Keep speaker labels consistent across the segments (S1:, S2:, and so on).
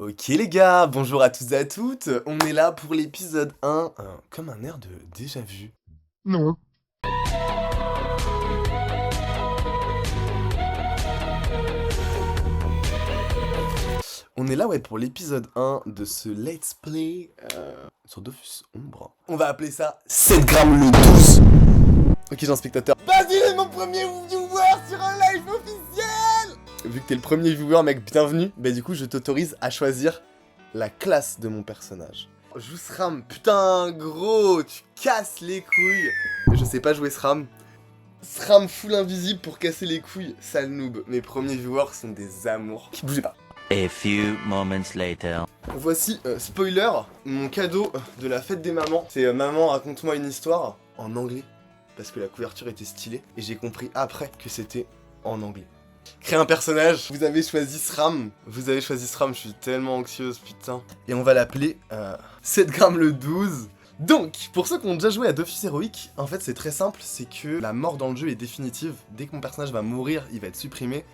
S1: Ok les gars, bonjour à tous et à toutes, on est là pour l'épisode 1, comme un air de déjà vu.
S2: Non.
S1: On est là ouais pour l'épisode 1 de ce let's play sur Dofus Ombre. On va appeler ça 7 grammes le 12. Ok j'ai un spectateur. Vas-y mon premier viewer sur un live officiel. Vu que t'es le premier viewer mec, bienvenue, bah du coup je t'autorise à choisir la classe de mon personnage. Joue SRAM, putain gros, tu casses les couilles. Je sais pas jouer SRAM. SRAM full invisible pour casser les couilles, sale noob. Mes premiers viewers sont des amours. Bougez pas.
S3: A few moments later.
S1: Voici, spoiler, mon cadeau de la fête des mamans. C'est maman raconte-moi une histoire en anglais. Parce que la couverture était stylée. Et j'ai compris après que c'était en anglais. Créer un personnage, vous avez choisi SRAM. Vous avez choisi SRAM, je suis tellement anxieuse, putain. Et on va l'appeler 7 grammes le 12. Donc, pour ceux qui ont déjà joué à Dofus Heroic, en fait c'est très simple, c'est que la mort dans le jeu est définitive. Dès que mon personnage va mourir, il va être supprimé.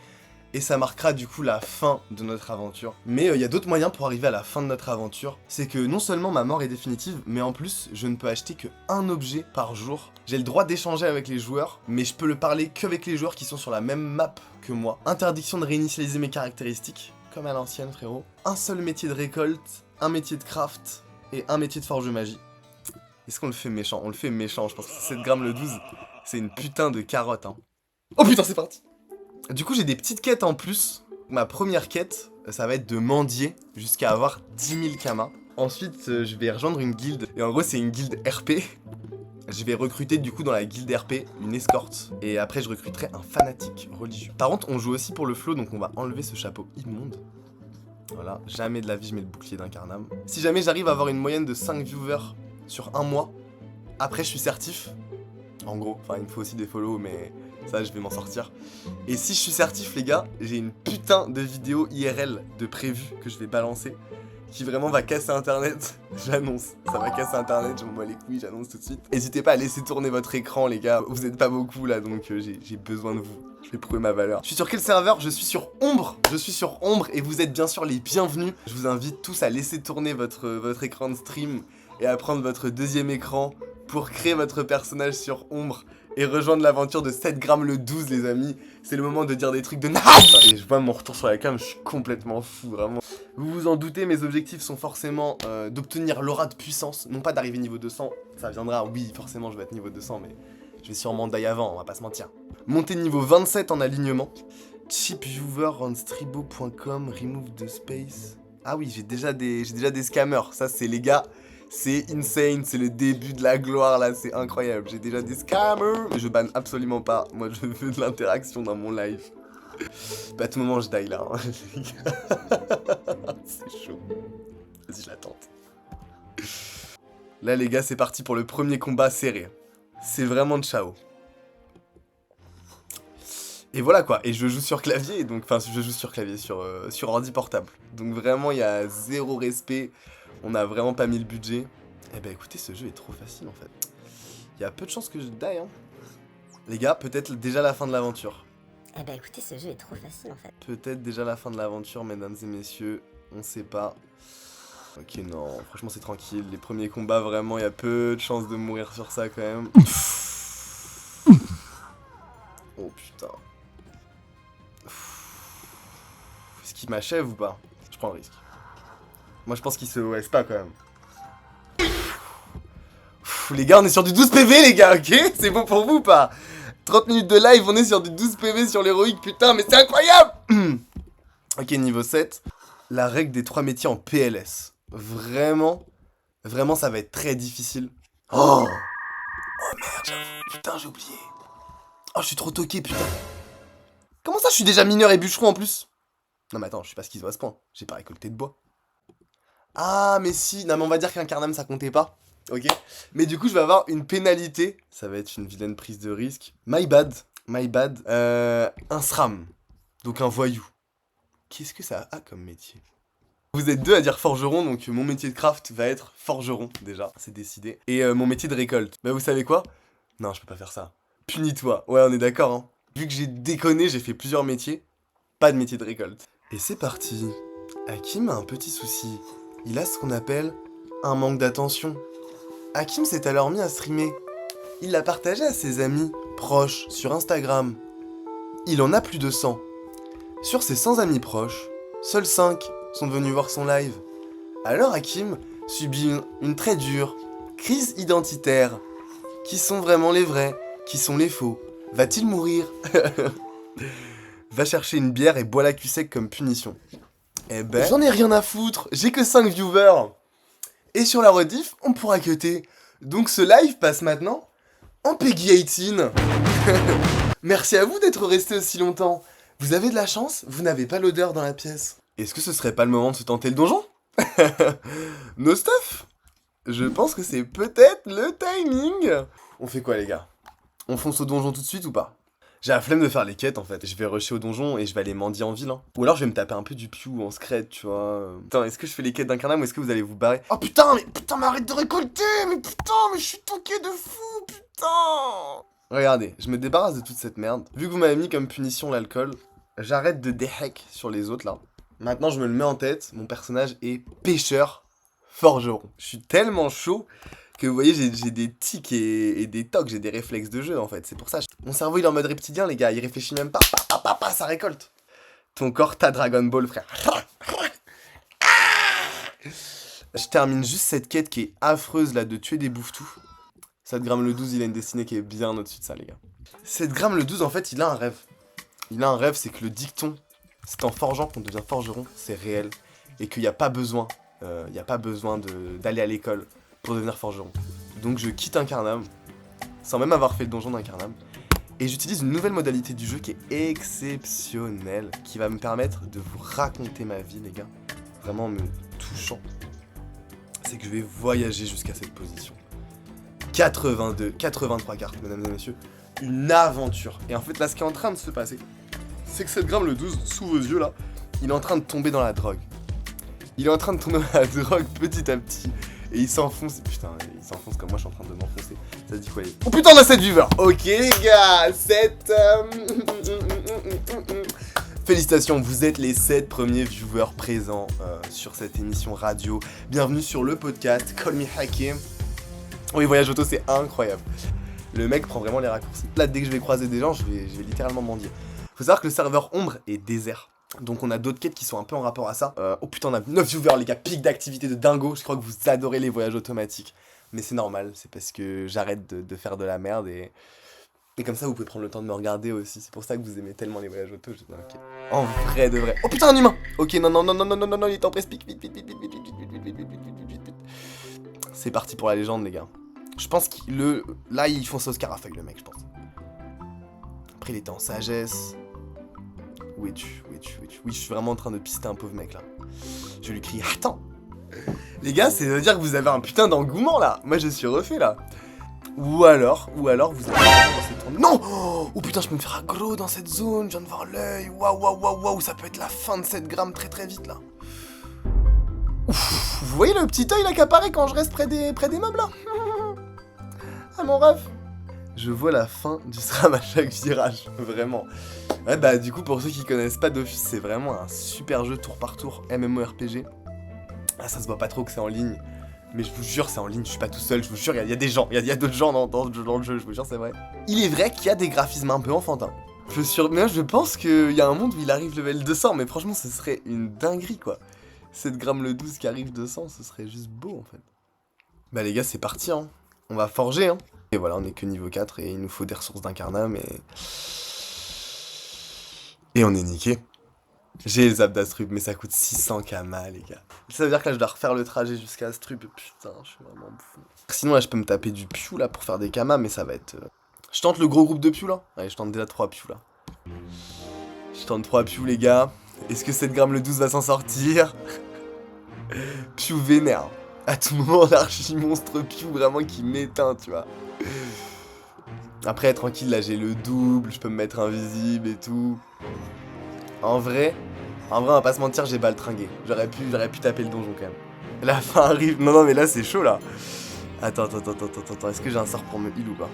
S1: Et ça marquera du coup la fin de notre aventure. Mais il y a d'autres moyens pour arriver à la fin de notre aventure. C'est que non seulement ma mort est définitive, mais en plus je ne peux acheter que un objet par jour. J'ai le droit d'échanger avec les joueurs, mais je peux le parler qu'avec les joueurs qui sont sur la même map que moi. Interdiction de réinitialiser mes caractéristiques, comme à l'ancienne frérot. Un seul métier de récolte, un métier de craft et un métier de forge magie. Est-ce qu'on le fait méchant? On le fait méchant, je pense que 7 grammes le 12, c'est une putain de carotte hein. Oh putain c'est parti. Du coup j'ai des petites quêtes en plus. Ma première quête, ça va être de mendier jusqu'à avoir 10 000 kamas. Ensuite je vais rejoindre une guilde. Et en gros c'est une guilde RP. Je vais recruter du coup dans la guilde RP une escorte. Et après je recruterai un fanatique religieux. Par contre on joue aussi pour le flow, donc on va enlever ce chapeau immonde. Voilà, jamais de la vie je mets le bouclier d'Incarnam. Si jamais j'arrive à avoir une moyenne de 5 viewers sur un mois, après je suis certif. En gros, enfin il me faut aussi des follow mais ça je vais m'en sortir. Et si je suis certif les gars, j'ai une putain de vidéo IRL de prévu que je vais balancer qui vraiment va casser internet. J'annonce, ça va casser internet, je m'en bats les couilles, j'annonce tout de suite. N'hésitez pas à laisser tourner votre écran les gars, vous êtes pas beaucoup là donc j'ai besoin de vous. Je vais prouver ma valeur. Je suis sur quel serveur? Je suis sur Ombre. Je suis sur Ombre et vous êtes bien sûr les bienvenus. Je vous invite tous à laisser tourner votre écran de stream et à prendre votre deuxième écran pour créer votre personnage sur Ombre et rejoindre l'aventure de 7 grammes le 12 les amis. C'est le moment de dire des trucs de naze. Et je vois mon retour sur la cam, je suis complètement fou vraiment. Vous vous en doutez, mes objectifs sont forcément d'obtenir l'aura de puissance. Non pas d'arriver niveau 200, ça viendra, oui forcément je vais être niveau 200 mais je vais sûrement die avant, on va pas se mentir. Monter niveau 27 en alignement. Cheap viewer on stribo.com, remove the space. Ah oui, j'ai déjà des scammers, ça c'est les gars. C'est insane, c'est le début de la gloire là, c'est incroyable. J'ai déjà des scammers. Je banne absolument pas, moi je veux de l'interaction dans mon live. Bah à tout moment je die là. Hein. C'est chaud. Vas-y je la tente. Là les gars c'est parti pour le premier combat serré. C'est vraiment ciao. Et voilà quoi, et je joue sur clavier, donc enfin je joue sur clavier, sur ordi portable. Donc vraiment il y a zéro respect. On a vraiment pas mis le budget. Eh ben écoutez, ce jeu est trop facile en fait. Il y a peu de chances que je die hein. Les gars, peut-être déjà la fin de l'aventure.
S4: Eh ben écoutez, ce jeu est trop facile en fait.
S1: Peut-être déjà la fin de l'aventure, mesdames et messieurs. On sait pas. Ok, non, franchement c'est tranquille. Les premiers combats, vraiment, il y a peu de chances de mourir sur ça quand même. Oh putain. Est-ce qu'il m'achève ou pas? Je prends le risque. Moi je pense qu'il se OS pas quand même. Les gars on est sur du 12 PV les gars, ok? C'est bon pour vous ou pas? 30 minutes de live, on est sur du 12 PV sur l'héroïque, putain mais c'est incroyable. Ok niveau 7. La règle des 3 métiers en PLS. Vraiment ça va être très difficile. Oh merde j'avoue, putain j'ai oublié. Oh je suis trop toqué putain. Comment ça je suis déjà mineur et bûcheron en plus? Non mais attends, je suis pas ce qu'ils voient à ce point, j'ai pas récolté de bois. Ah mais si, non mais on va dire qu'Incarnam ça comptait pas, ok. Mais du coup je vais avoir une pénalité, ça va être une vilaine prise de risque. My bad, un SRAM, donc un voyou. Qu'est-ce que ça a comme métier? Vous êtes deux à dire forgeron, donc mon métier de craft va être forgeron déjà, c'est décidé. Et mon métier de récolte, bah vous savez quoi? Non je peux pas faire ça, punis-toi, ouais on est d'accord hein. Vu que j'ai déconné, j'ai fait plusieurs métiers, pas de métier de récolte. Et c'est parti. Hakim a un petit souci. Il a ce qu'on appelle un manque d'attention. Hakim s'est alors mis à streamer. Il l'a partagé à ses amis proches sur Instagram. Il en a plus de 100. Sur ses 100 amis proches, seuls 5 sont venus voir son live. Alors Hakim subit une très dure crise identitaire. Qui sont vraiment les vrais? Qui sont les faux? Va-t-il mourir? Va chercher une bière et bois la cul sec comme punition. Eh ben, j'en ai rien à foutre, j'ai que 5 viewers. Et sur la rediff, on pourra cutter. Donc ce live passe maintenant en Peggy 18. Merci à vous d'être resté aussi longtemps. Vous avez de la chance, vous n'avez pas l'odeur dans la pièce. Est-ce que ce serait pas le moment de se tenter le donjon? No stuff? Je pense que c'est peut-être le timing. On fait quoi les gars? On fonce au donjon tout de suite ou pas? J'ai la flemme de faire les quêtes en fait. Je vais rusher au donjon et je vais aller mendier en ville. Hein. Ou alors je vais me taper un peu du piou en scred, tu vois. Putain, est-ce que je fais les quêtes d'Incarnam ou est-ce que vous allez vous barrer? Oh putain, mais arrête de récolter! Mais je suis toqué de fou, putain! Regardez, je me débarrasse de toute cette merde. Vu que vous m'avez mis comme punition l'alcool, j'arrête de déhack sur les autres là. Maintenant je me le mets en tête, mon personnage est pêcheur forgeron. Je suis tellement chaud que vous voyez, j'ai des tics et des tocs, j'ai des réflexes de jeu en fait, c'est pour ça. Mon cerveau il est en mode reptilien les gars, il réfléchit même pas, ça récolte. Ton corps t'as Dragon Ball frère. Je termine juste cette quête qui est affreuse là de tuer des bouffetous. 7 grammes le 12, il a une destinée qui est bien au-dessus de ça les gars. 7 grammes le 12 en fait il a un rêve. Il a un rêve, c'est que le dicton, c'est en forgeant qu'on devient forgeron, c'est réel. Et qu'il n'y a pas besoin, d'aller à l'école pour devenir forgeron. Donc je quitte Incarnam, sans même avoir fait le donjon d'Incarnam, et j'utilise une nouvelle modalité du jeu qui est exceptionnelle, qui va me permettre de vous raconter ma vie les gars, vraiment en me touchant. C'est que je vais voyager jusqu'à cette position. 83 cartes mesdames et messieurs, une aventure. Et en fait là ce qui est en train de se passer, c'est que 7 grammes le 12, sous vos yeux là, il est en train de tomber dans la drogue. Il est en train de tomber dans la drogue petit à petit. Et il s'enfonce, putain, il s'enfonce comme moi je suis en train de m'enfoncer. Ça se dit quoi les... Oh putain on a 7 viewers. Ok les gars, 7... Félicitations, vous êtes les 7 premiers viewers présents sur cette émission radio. Bienvenue sur le podcast Call Me Hakim. Oui, Voyage Auto c'est incroyable. Le mec prend vraiment les raccourcis. Là dès que je vais croiser des gens, je vais littéralement mendier. Faut savoir que le serveur ombre est désert. Donc on a d'autres quêtes qui sont un peu en rapport à ça. Oh putain on a 9 viewers les gars, pic d'activité de dingo. Je crois que vous adorez les voyages automatiques. Mais c'est normal, c'est parce que j'arrête de faire de la merde et comme ça vous pouvez prendre le temps de me regarder aussi. C'est pour ça que vous aimez tellement les voyages auto. Okay. En vrai de vrai. Oh putain un humain. Ok non, il est en presse, pique, vite. C'est parti pour la légende les gars. Je pense qu'il là il fonce Oscar à feuille le mec je pense. Après il était en sagesse. Où es-tu? Oui, je suis vraiment en train de pister un pauvre mec là. Je lui crie, attends! Les gars, c'est à dire que vous avez un putain d'engouement là! Moi je suis refait là! Ou alors vous avez dans cette zone. Non! Oh putain, je peux me faire aggro dans cette zone, je viens de voir l'œil. Waouh, ça peut être la fin de 7 grammes très vite là. Ouf, vous voyez le petit œil là qui apparaît quand je reste près des meubles là? Ah mon ref! Je vois la fin du SRAM à chaque virage, vraiment. Ouais bah du coup pour ceux qui connaissent pas Dofus, c'est vraiment un super jeu tour par tour MMORPG. Ah ça se voit pas trop que c'est en ligne, mais je vous jure c'est en ligne, je suis pas tout seul, je vous jure il y a des gens, il y a d'autres gens dans le jeu, je vous jure c'est vrai. Il est vrai qu'il y a des graphismes un peu enfantins. Mais je pense qu'il y a un monde où il arrive level 200, mais franchement ce serait une dinguerie quoi. 7 grammes le 12 qui arrive 200, ce serait juste beau en fait. Bah les gars c'est parti hein, on va forger hein. Et voilà on est que niveau 4 et il nous faut des ressources d'Incarnam et on est niqué. J'ai les Abdastrup, mais ça coûte 600 kama, les gars. Ça veut dire que là, je dois refaire le trajet jusqu'à Astrup. Putain, je suis vraiment fou. Sinon, là, je peux me taper du piou, là, pour faire des kamas, mais ça va être... Je tente le gros groupe de piou, là. Allez, je tente déjà 3 piou, là. Je tente 3 piou, les gars. Est-ce que 7 grammes le 12 va s'en sortir? Piou vénère. À tout moment, l'archi-monstre piou, vraiment, qui m'éteint, tu vois. Après, tranquille, là, j'ai le double, je peux me mettre invisible et tout. En vrai, on va pas se mentir, j'ai baltringué. J'aurais pu taper le donjon, quand même. La fin arrive. Non, mais là, c'est chaud, là. Attends. Est-ce que j'ai un sort pour me heal ou pas?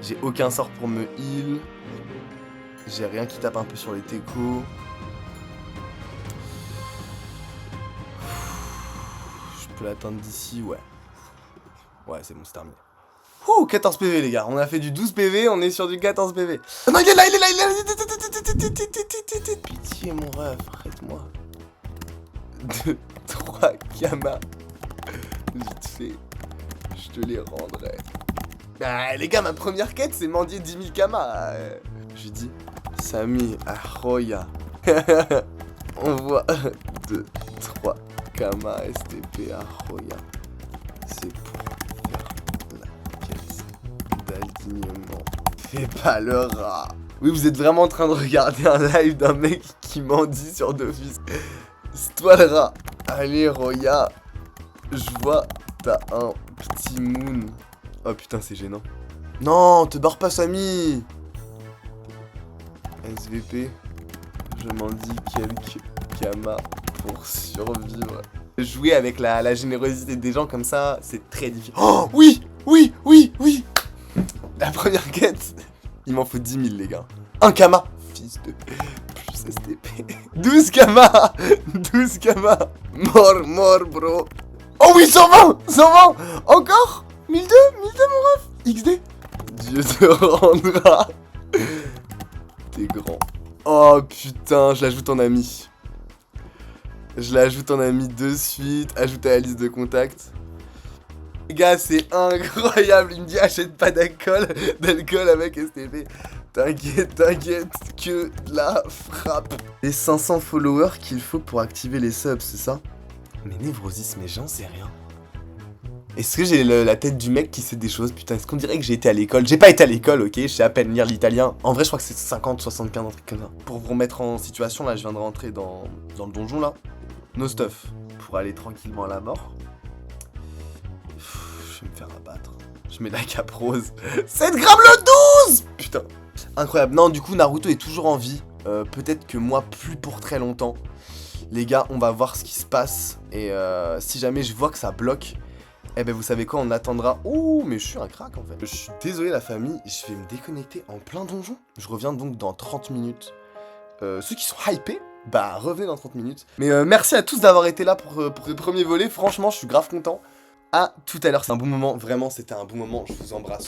S1: J'ai aucun sort pour me heal. J'ai rien qui tape un peu sur les techos. peux l'atteindre d'ici, ouais. Ouais, c'est bon, c'est terminé. Ouh, 14 PV les gars, on a fait du 12 PV, on est sur du 14 PV. Oh non, il est là, il est là, il est là. Pitié mon ref, arrête-moi. 2, 3 Kama. Vite fait, je te les rendrai. Ah les gars, ma première quête c'est mendier 10 000 Kama. J'ai dit, Samy Arroya. On voit 2, 3 Kama STP Arroya. C'est pour d'alignement. Fais pas le rat. Oui, vous êtes vraiment en train de regarder un live d'un mec qui mendie sur Dofus. C'est toi le rat. Allez, Roya. Je vois, t'as un petit moon. Oh putain, c'est gênant. Non, te barre pas, Samy. SVP. Je m'en dis quelques Kama pour survivre. Jouer avec la générosité des gens comme ça, c'est très difficile. Oh oui, oui, oui, oui. La première quête, il m'en faut 10 000 les gars. Un Kama. Fils de... Plus STP. 12 Kama. 12 Kama. Mort, bro. Oh oui, 120. 120. Encore 1002 mon ref. XD. Dieu te rendra. T'es grand. Oh putain, je l'ajoute en ami. Je l'ajoute en ami de suite. Ajoute à la liste de contacts. Les gars, c'est incroyable. Il me dit achète pas d'alcool avec STP. T'inquiète, que la frappe. Les 500 followers qu'il faut pour activer les subs, c'est ça? Mais Névrosis, mais j'en sais rien. Est-ce que j'ai la tête du mec qui sait des choses? Putain, est-ce qu'on dirait que j'ai été à l'école? J'ai pas été à l'école, ok? Je sais à peine lire l'italien. En vrai, je crois que c'est 50, 75, un truc comme ça. Pour vous remettre en situation, là, je viens de rentrer dans le donjon, là. No stuff. Pour aller tranquillement à la mort. Je vais me faire abattre. Je mets la cape rose. 7 grammes le 12. Putain. Incroyable. Non, du coup, Naruto est toujours en vie. Peut-être que moi, plus pour très longtemps. Les gars, on va voir ce qui se passe. Et si jamais je vois que ça bloque, eh ben vous savez quoi, on attendra. Ouh, mais je suis un crack en fait. Je suis désolé la famille, je vais me déconnecter en plein donjon. Je reviens donc dans 30 minutes. Ceux qui sont hypés, bah revenez dans 30 minutes. Mais merci à tous d'avoir été là pour le premier volet. Franchement, je suis grave content. À tout à l'heure, c'est un bon moment. Vraiment, c'était un bon moment. Je vous embrasse.